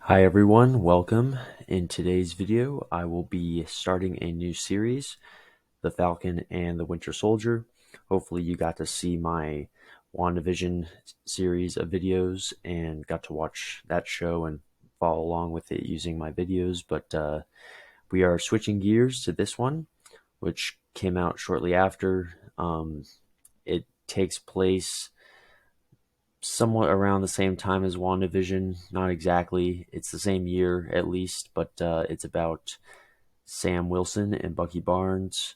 Hi everyone, welcome. In today's video, I will be starting a new series, The Falcon and the Winter Soldier. Hopefully you got to see my WandaVision series of videos and got to watch that show and follow along with it using my videos, but we are switching gears to this one, which came out shortly after. It takes place somewhat around the same time as WandaVision. Not exactly. It's the same year at least, but it's about Sam Wilson and Bucky Barnes.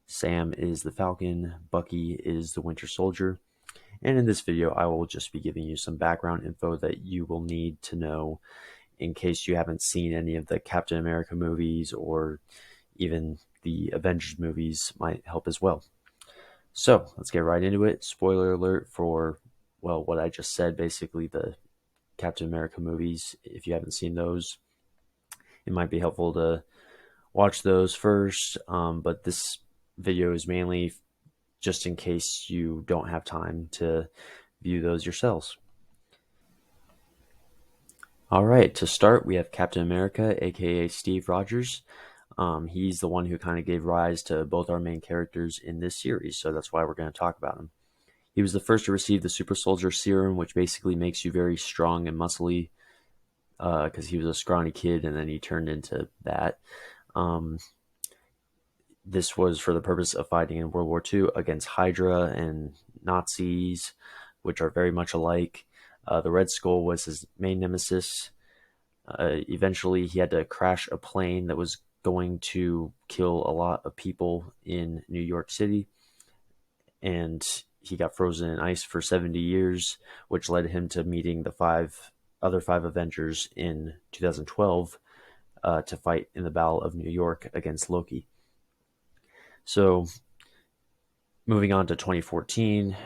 Sam is the Falcon, Bucky is the Winter Soldier. And in this video, I will just be giving you some background info that you will need to know in case you haven't seen any of the Captain America movies or even the Avengers movies might help as well. So let's get right into it. Spoiler alert for, well, what I just said, basically the Captain America movies. If you haven't seen those, it might be helpful to watch those first. But this video is mainly just in case you don't have time to view those yourselves. All right, to start, we have Captain America, aka Steve Rogers. He's the one who kind of gave rise to both our main characters in this series, so that's why we're going to talk about him. He was the first to receive the super soldier serum, which basically makes you very strong and muscly, because he was a scrawny kid and then he turned into that. Um, this was for the purpose of fighting in World War II against Hydra and Nazis, which are very much alike. The Red Skull was his main nemesis. Eventually, he had to crash a plane that was going to kill a lot of people in New York City, and he got frozen in ice for 70 years, which led him to meeting the other five Avengers in 2012 to fight in the Battle of New York against Loki. So, moving on to 2014,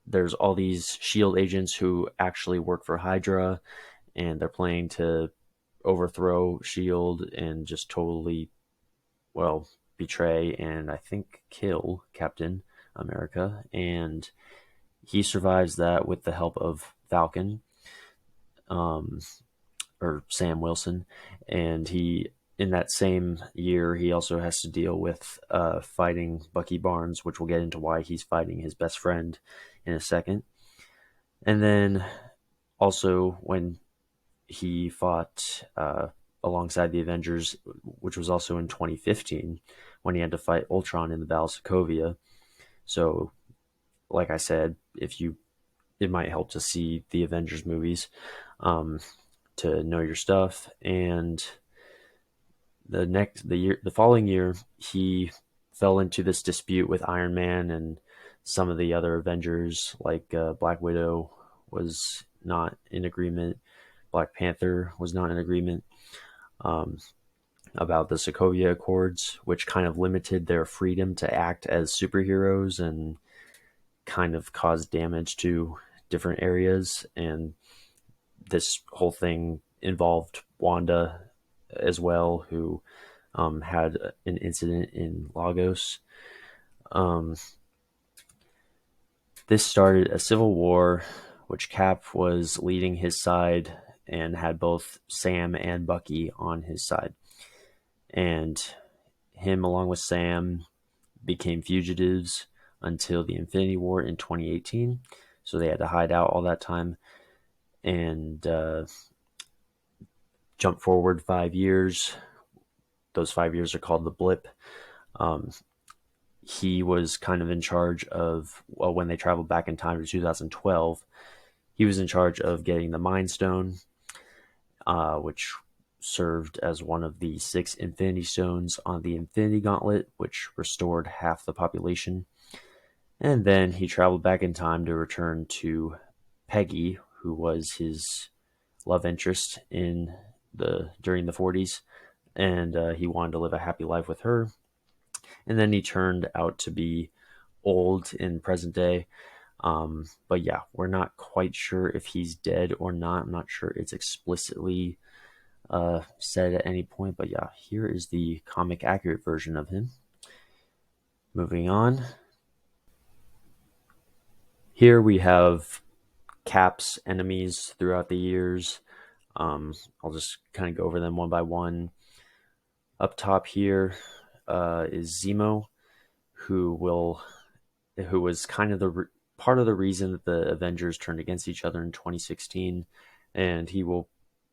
there's all these SHIELD agents who actually work for Hydra, and they're planning to overthrow SHIELD and just totally, well, betray and I think kill Captain America. And he survives that with the help of Falcon, um, or Sam Wilson, and he in that same year he also has to deal with fighting Bucky Barnes, which we'll get into why he's fighting his best friend in a second. And then also when he fought alongside the Avengers, which was also in 2015 when he had to fight Ultron in the Battle of Sokovia. So, like I said, it might help to see the Avengers movies to know your stuff. And the following year, he fell into this dispute with Iron Man and some of the other Avengers, like Black Widow was not in agreement. Black Panther was not in agreement um, about the Sokovia Accords, which kind of limited their freedom to act as superheroes and kind of caused damage to different areas. And this whole thing involved Wanda as well, who had an incident in Lagos. Um, this started a civil war, which Cap was leading his side and had both Sam and Bucky on his side. And him, along with Sam, became fugitives until the Infinity War in 2018. So they had to hide out all that time. And jump forward 5 years. Those 5 years are called the blip. Um, he was kind of in charge of, well, when they traveled back in time to 2012, he was in charge of getting the Mind Stone, which served as one of the 6 Infinity Stones on the Infinity Gauntlet, which restored half the population. And then he traveled back in time to return to Peggy, who was his love interest during the 40s, and he wanted to live a happy life with her. And then he turned out to be old in present day. But yeah, we're not quite sure if he's dead or not. I'm not sure it's explicitly said at any point. But yeah, here is the comic accurate version of him. Moving on. Here we have Cap's enemies throughout the years. I'll just kind of go over them one by one. Up top here is Zemo, who will who was kind of part of the reason that the Avengers turned against each other in 2016, and he will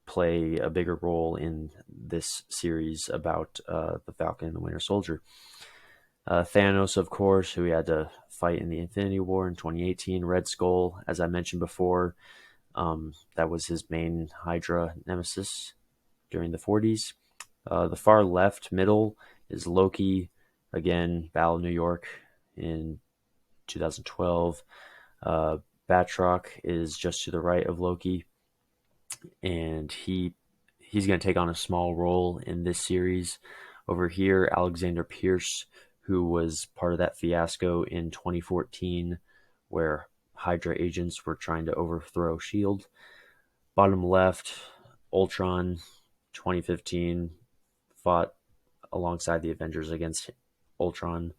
play a bigger role in this series about the Falcon and the Winter Soldier. Thanos, of course, who he had to fight in the Infinity War in 2018. Red Skull, as I mentioned before, that was his main Hydra nemesis during the 40s. The far left middle is Loki, again, Battle of New York in 2012. Batroc is just to the right of Loki, and he's going to take on a small role in this series. Over here, Alexander Pierce, who was part of that fiasco in 2014 where Hydra agents were trying to overthrow S.H.I.E.L.D. Bottom left, Ultron, 2015, fought alongside the Avengers against Ultron.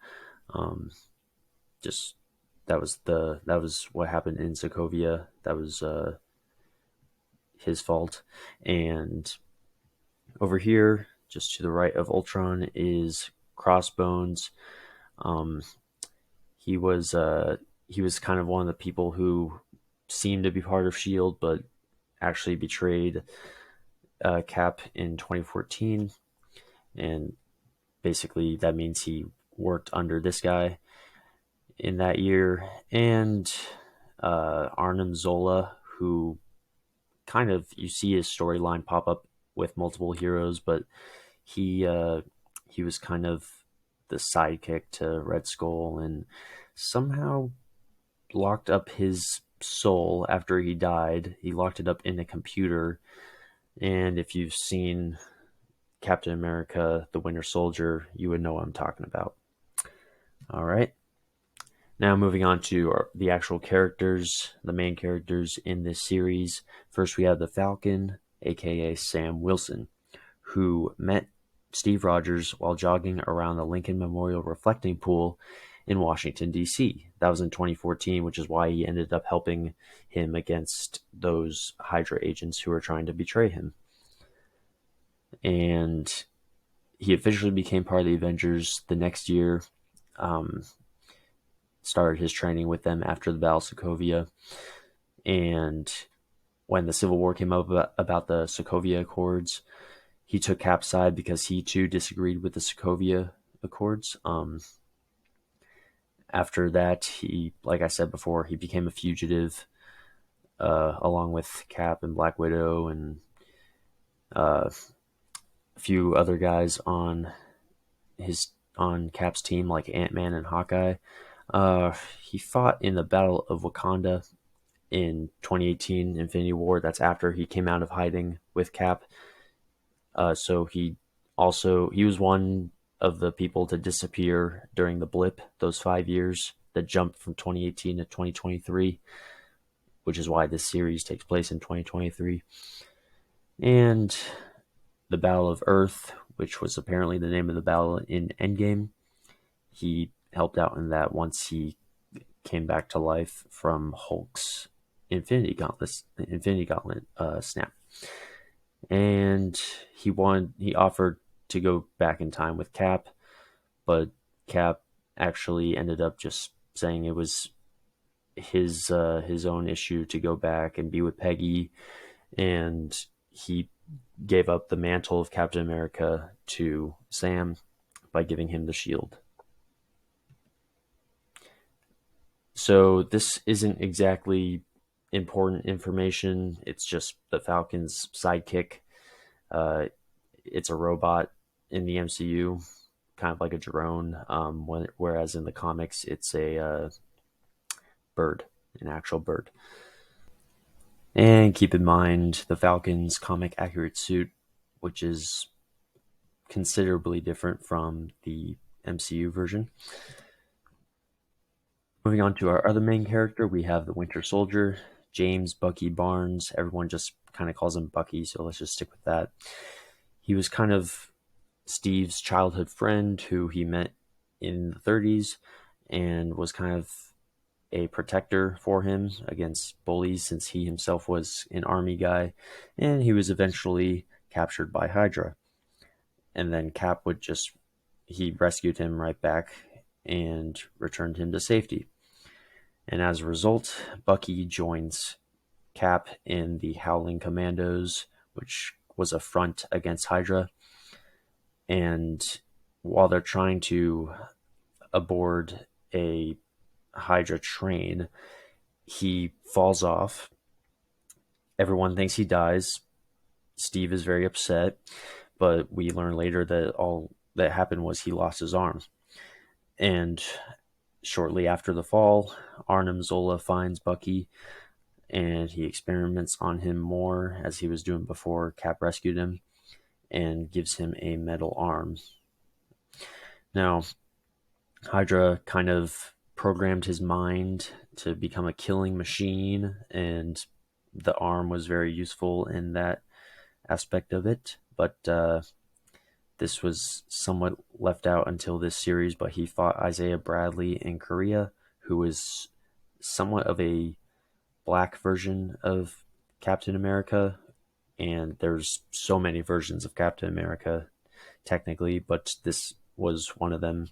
Just that was what happened in Sokovia. That was his fault. And over here, just to the right of Ultron, is Crossbones. He was kind of one of the people who seemed to be part of S.H.I.E.L.D. but actually betrayed Cap in 2014, and basically that means he worked under this guy in that year. And Arnim Zola, who kind of, you see his storyline pop up with multiple heroes, but he was kind of the sidekick to Red Skull, and somehow locked up his soul after he died. He locked it up in a computer, and if you've seen Captain America, the Winter Soldier, you would know what I'm talking about. All right. Now moving on to the actual characters, the main characters in this series. First we have the Falcon, aka Sam Wilson, who met Steve Rogers while jogging around the Lincoln Memorial Reflecting Pool in Washington, D.C. That was in 2014, which is why he ended up helping him against those Hydra agents who were trying to betray him. And he officially became part of the Avengers the next year. Started his training with them after the Battle of Sokovia. And when the Civil War came up about the Sokovia Accords, he took Cap's side because he too disagreed with the Sokovia Accords. After that, he, like I said before, he became a fugitive along with Cap and Black Widow and a few other guys on Cap's team, like Ant-Man and Hawkeye. He fought in the Battle of Wakanda in 2018, Infinity War. That's after he came out of hiding with Cap. So he was one of the people to disappear during the blip, those 5 years that jumped from 2018 to 2023, which is why this series takes place in 2023. And the Battle of Earth, which was apparently the name of the battle in Endgame, he helped out in that once he came back to life from Hulk's Infinity Gauntlet snap. And he offered to go back in time with Cap, but Cap actually ended up just saying it was his own issue to go back and be with Peggy, and he gave up the mantle of Captain America to Sam by giving him the shield. So this isn't exactly important information. It's just the Falcon's sidekick. It's a robot in the MCU, kind of like a drone, whereas in the comics it's a bird, an actual bird. And keep in mind the Falcon's comic accurate suit, which is considerably different from the MCU version. Moving on to our other main character, we have the Winter Soldier, James Bucky Barnes. Everyone just kind of calls him Bucky, so let's just stick with that. He was kind of Steve's childhood friend who he met in the 30s and was kind of a protector for him against bullies, since he himself was an army guy, and he was eventually captured by Hydra. And then he rescued him right back and returned him to safety. And as a result, Bucky joins Cap in the Howling Commandos, which was a front against Hydra. And while they're trying to aboard a Hydra train, he falls off. Everyone thinks he dies. Steve is very upset, but we learn later that all that happened was he lost his arm. And shortly after the fall, Arnim Zola finds Bucky, and he experiments on him more, as he was doing before Cap rescued him, and gives him a metal arm. Now, Hydra kind of programmed his mind to become a killing machine, and the arm was very useful in that aspect of it. But this was somewhat left out until this series, but he fought Isaiah Bradley in Korea, who was somewhat of a black version of Captain America. And there's so many versions of Captain America, technically, but this was one of them.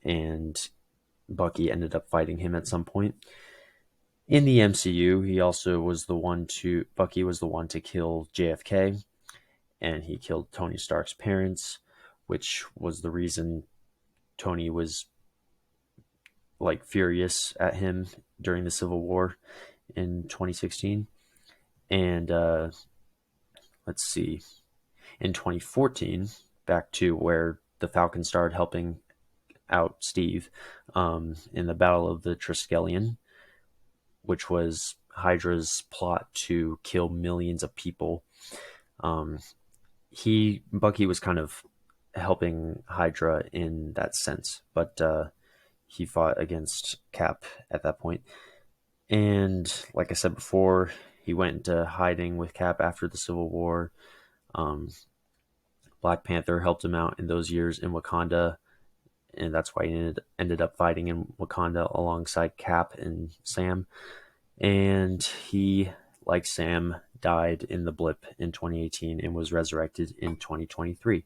And Bucky ended up fighting him at some point. In the MCU, Bucky was the one to kill JFK, and he killed Tony Stark's parents, which was the reason Tony was like furious at him during the Civil War in 2016. And let's see, in 2014, back to where the Falcon started helping out Steve in the Battle of the Triskelion, which was Hydra's plot to kill millions of people. Bucky was kind of helping Hydra in that sense, but he fought against Cap at that point. And like I said before, he went into hiding with Cap after the Civil War. Black Panther helped him out in those years in Wakanda, and that's why he ended up fighting in Wakanda alongside Cap and Sam. And he, like Sam, died in the blip in 2018 and was resurrected in 2023.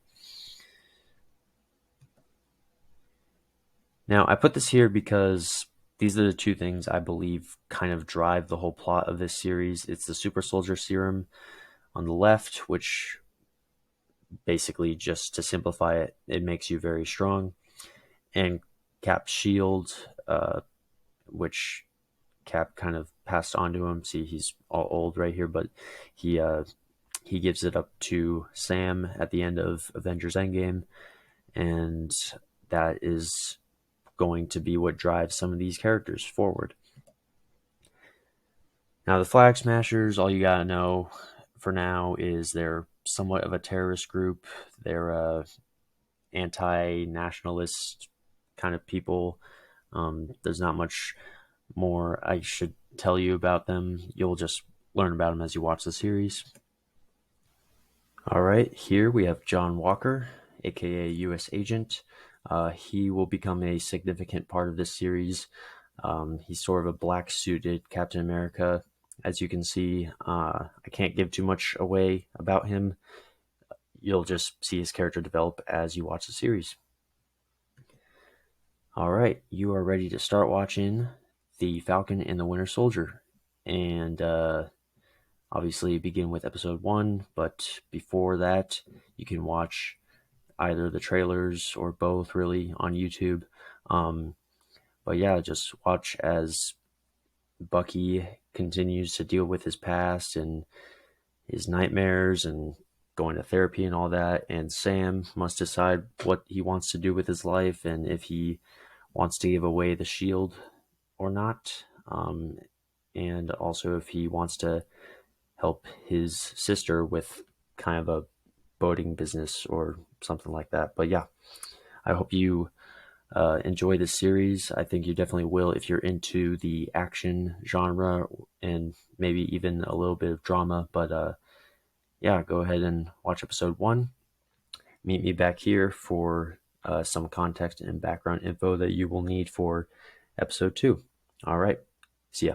Now, I put this here because these are the two things I believe kind of drive the whole plot of this series. It's the super soldier serum on the left, which basically, just to simplify it, it makes you very strong. And Cap's shield, which Cap kind of passed on to him. See, he's all old right here, but he gives it up to Sam at the end of Avengers Endgame, and that is going to be what drives some of these characters forward. Now, the Flag Smashers, all you gotta know for now is they're somewhat of a terrorist group. They're anti-nationalist kind of people. There's not much more I should tell you about them. You'll just learn about them as you watch the series. All right, here we have John Walker, aka U.S. Agent. He will become a significant part of this series. He's sort of a black-suited Captain America. As you can see, I can't give too much away about him. You'll just see his character develop as you watch the series. All right, you are ready to start watching The Falcon and the Winter Soldier. And obviously begin with episode 1, but before that, you can watch either the trailers or both, really, on YouTube. But yeah, just watch as Bucky continues to deal with his past and his nightmares and going to therapy and all that, and Sam must decide what he wants to do with his life and if he wants to give away the shield or not, and also if he wants to help his sister with kind of a boating business or something like that. But yeah, I hope you enjoy this series. I think you definitely will if you're into the action genre and maybe even a little bit of drama. But yeah, go ahead and watch episode 1. Meet me back here for some context and background info that you will need for episode 2. All right. See ya.